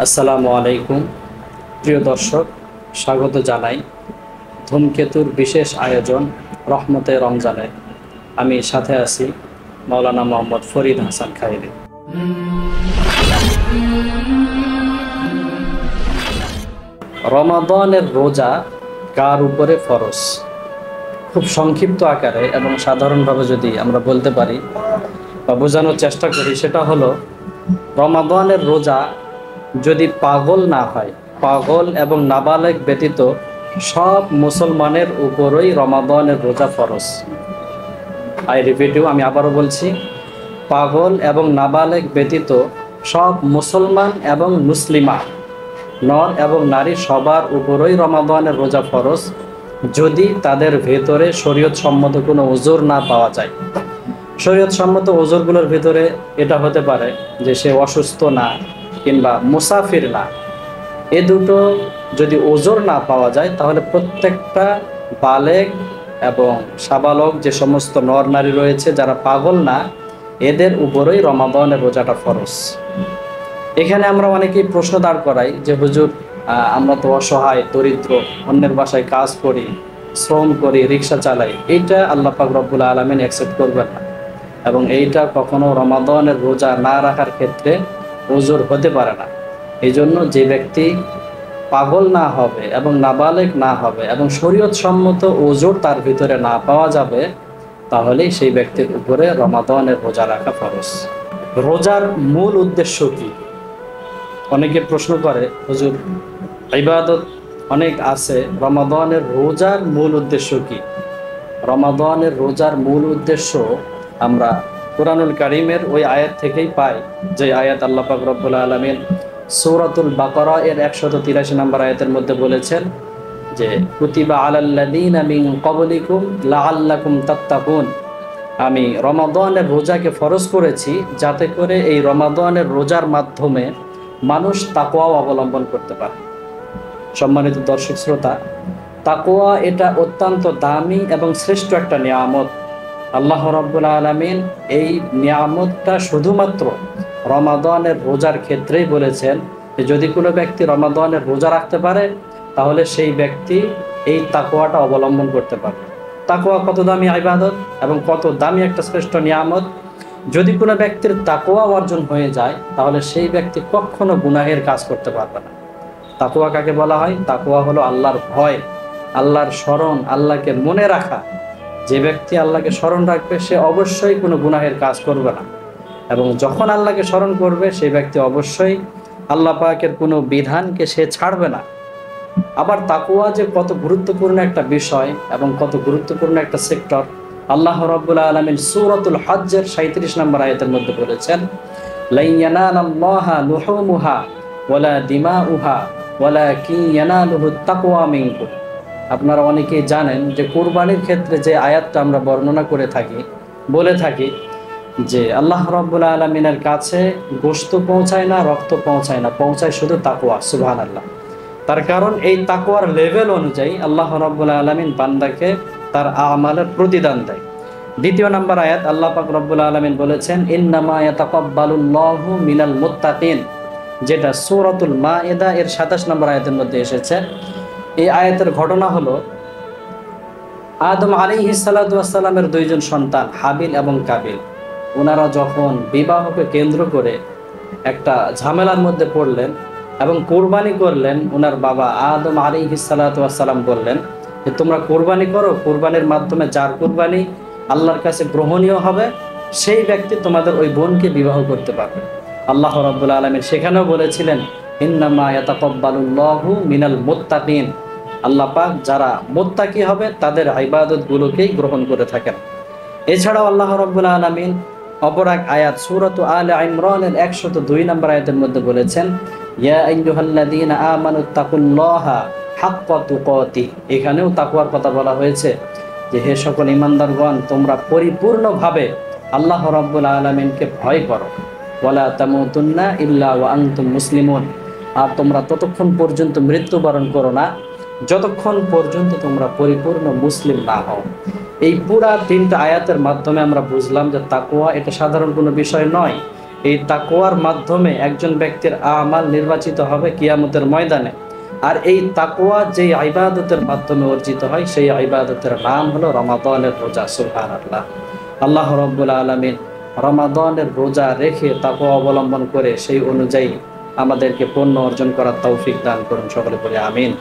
আসসালামু আলাইকুম প্রিয় দর্শক, স্বাগত জানাই ধূমকেতুর বিশেষ আয়োজন রহমতে রমজানে। আমি সাথে আছি মাওলানা মোহাম্মদ ফরিদ হাসান খাইরি। রমাদানের রোজা কার উপরে ফরজ? খুব সংক্ষিপ্ত আকারে এবং সাধারণভাবে যদি আমরা বলতে পারি বা বোঝানোর চেষ্টা করি, সেটা হলো রমাদানের রোজা যদি পাগল না হয়, পাগল এবং নাবালেগ ব্যতীত সব মুসলমানের উপরই রমাদানের রোজা ফরজ। আমি আবারও বলছি, পাগল এবং নাবালেগ ব্যতীত সব মুসলমান এবং মুসলিমা, নর এবং নারী সবার উপরই রমাদানের রোজা ফরজ, যদি তাদের ভেতরে শরীয়ত সম্মত কোনো ওজর না পাওয়া যায়। শরীয়ত সম্মত ওজরগুলোর ভিতরে এটা হতে পারে যে সে অসুস্থ না কিংবা মুসাফির না। এ দুটো যদি ওজর না পাওয়া যায়, তাহলে প্রত্যেকটা বালেগ এবং সাবালক যে সমস্ত নর নারী রয়েছে যারা পাগল না, এদের উপরই রমাদানের রোজাটা ফরজ। এখানে আমরা অনেকেই প্রশ্ন দাঁড় করাই যে হুজুর, আমরা তো অসহায়, দরিদ্র, অন্যের বাসায় কাজ করি, শ্রম করি, রিক্সা চালাই, এইটা আল্লাহ পাক রব্বুল আলামিন অ্যাকসেপ্ট করবেন না, এবং এইটা কখনো রমাদানের রোজা না রাখার ক্ষেত্রে ওজর হতে পারে না। এই জন্য যে ব্যক্তি পাগল না হবে এবং নাবালেগ না হবে এবং শরীয়ত সম্মত ওজর তার ভিতরে না পাওয়া যাবে, তাহলেই সেই ব্যক্তির উপরে রমাদানের রোজা রাখা ফরজ। রোজার মূল উদ্দেশ্য কি? অনেকে প্রশ্ন করে, হুজুর ইবাদত অনেক আছে, রমাদানের রোজার মূল উদ্দেশ্য কি? রমাদানের রোজার মূল উদ্দেশ্য আমরা কুরআনুল কারীমের ওই আয়াত থেকেই পাই, যে আয়াত আল্লাহ পাক রব্বুল আলামিন সূরাতুল বাকারা এর 183 নম্বর আয়াতের মধ্যে বলেছেন যে কুতিবা আলাল্লাযীনা মিন ক্বাবলিকুম লাআল্লাকুম তাত্তাকুন, আমি রমাদানের রোজাকে ফরজ করেছি যাতে করে এই রমাদানের রোজার মাধ্যমে মানুষ তাকওয়া অবলম্বন করতে পারে। সম্মানিত দর্শক শ্রোতা, তাকওয়া এটা অত্যন্ত দামি এবং শ্রেষ্ঠ একটা নিয়ামত। আল্লাহ রাব্বুল আলামিন এই নিয়ামতটা শুধুমাত্র রমাদানের রোজার ক্ষেত্রেই বলেছেন যে যদি কোনো ব্যক্তি রমাদানের রোজা রাখতে পারে, তাহলে সেই ব্যক্তি এই তাকওয়াটা অবলম্বন করতে পারে। তাকওয়া কত দামি ইবাদত এবং কত দামি একটা শ্রেষ্ঠ নিয়ামত! যদি কোনো ব্যক্তির তাকওয়া অর্জন হয়ে যায়, তাহলে সেই ব্যক্তি কখনো গুনাহের কাজ করতে পারবে না। তাকওয়া কাকে বলা হয়? তাকওয়া হলো আল্লাহর ভয়, আল্লাহর স্মরণ, আল্লাহকে মনে রাখা। যে ব্যক্তি আল্লাহকে স্মরণ রাখবে, সে অবশ্যই কোনো গুনাহের কাজ করবে না, এবং যখন আল্লাহকে স্মরণ করবে, সেই ব্যক্তি অবশ্যই আল্লাহ পাকের কোনো বিধানকে সে ছাড়বে না। আবার তাকওয়া যে কত গুরুত্বপূর্ণ একটা বিষয় এবং কত গুরুত্বপূর্ণ একটা সেক্টর, আল্লাহ রাব্বুল আলামিন সূরাতুল হজ্জের 37 নম্বর আয়াতের মধ্যে বলেছেন, লা ইয়ানালাল্লাহা লুহুমুহা ওয়ালা দিমাউহা ওয়ালাকিন ইয়ানালুহুত তাকওয়া মিনকুম। আপনারা অনেকেই জানেন যে কুরবানির ক্ষেত্রে যে আয়াতটা আমরা বর্ণনা করে থাকি, বলে থাকি যে আল্লাহ রাব্বুল আলামিনের কাছে গোশত পৌঁছায় না, রক্ত পৌঁছায় না, পৌঁছায় শুধু তাকওয়া। সুবহানাল্লাহ। তার কারণ এই তাকওয়ার লেভেল অনুযায়ী আল্লাহ রাব্বুল আলামিন বান্দাকে তার আমালের প্রতিদান দেয়। 2 নম্বর আয়াত আল্লাহ পাক রব্বুল আলামিন বলেছেন, ইন্নামা ইয়াতাকাব্বালুল্লাহু মিনাল মুত্তাকিন, যেটা সূরাতুল মাইদা এর 27 নম্বর আয়াতের মধ্যে এসেছে। এই আয়াতের ঘটনা হলো, আদম আলাইহিস সালাতু ওয়াস সালামের 2 জন সন্তান হাবিল এবং কাবিল, ওনারা যখন বিবাহকে কেন্দ্র করে একটা ঝামেলার মধ্যে পড়লেন এবং কোরবানি করলেন, ওনার বাবা আদম আলাইহিস সালাতু ওয়াস সালাম বললেন যে তোমরা কোরবানি করো, কোরবানির মাধ্যমে যার কোরবানি আল্লাহর কাছে গ্রহণীয় হবে, সেই ব্যক্তি তোমাদের ওই বোনকে বিবাহ করতে পারবে। আল্লাহ রাব্বুল আলামিন সেখানেও বলেছিলেন, ইন্নামা ইয়াতাকাব্বালুল্লাহু মিনাল মুত্তাকিন, আল্লাহ পাক যারা মুত্তাকি হবে তাদের ইবাদতগুলোকেই গ্রহণ করে থাকেন। এছাড়াও আল্লাহ রাব্বুল আলামিন অপর এক আয়াত সূরাতু আলে ইমরানের 102 নম্বর আয়াতের মধ্যে বলেছেন, ইয়া আইয়ুহাল্লাযীনা আমানুত্তাকুল্লাহা হাক্কা তুকাতিহ। এখানেও তাকওয়ার কথা বলা হয়েছে যে হে সকল ঈমানদারগণ, তোমরা পরিপূর্ণভাবে আল্লাহ রাব্বুল আলামিনকে ভয় করো। ওয়ালা তামুতুন্না ইল্লা ওয়া আনতুম মুসলিমুন, আর তোমরা ততক্ষণ পর্যন্ত মৃত্যুবরণ করো না যতক্ষণ পর্যন্ত তোমরা পরিপূর্ণ মুসলিম না হও। এই পুরা 3টা আয়াতের মাধ্যমে আমরা বুঝলাম যে তাকওয়া এটা সাধারণ কোনো বিষয় নয়, এই তাকওয়ার মাধ্যমে একজন ব্যক্তির আমাল নির্বাচিত হবে কিয়ামতের ময়দানে। আর এই তাকওয়া যে ইবাদতের মাধ্যমে অর্জিত হয় সেই ইবাদতের নাম হলো রমাদানের রোজা। সুবহানাল্লাহ। আল্লাহ রাব্বুল আলামিন রমাদানের রোজা রেখে তাকওয়া অবলম্বন করে সেই অনুযায়ী আমাদেরকে পুণ্য অর্জন করার তৌফিক দান করুন। সকলে বলে আমিন।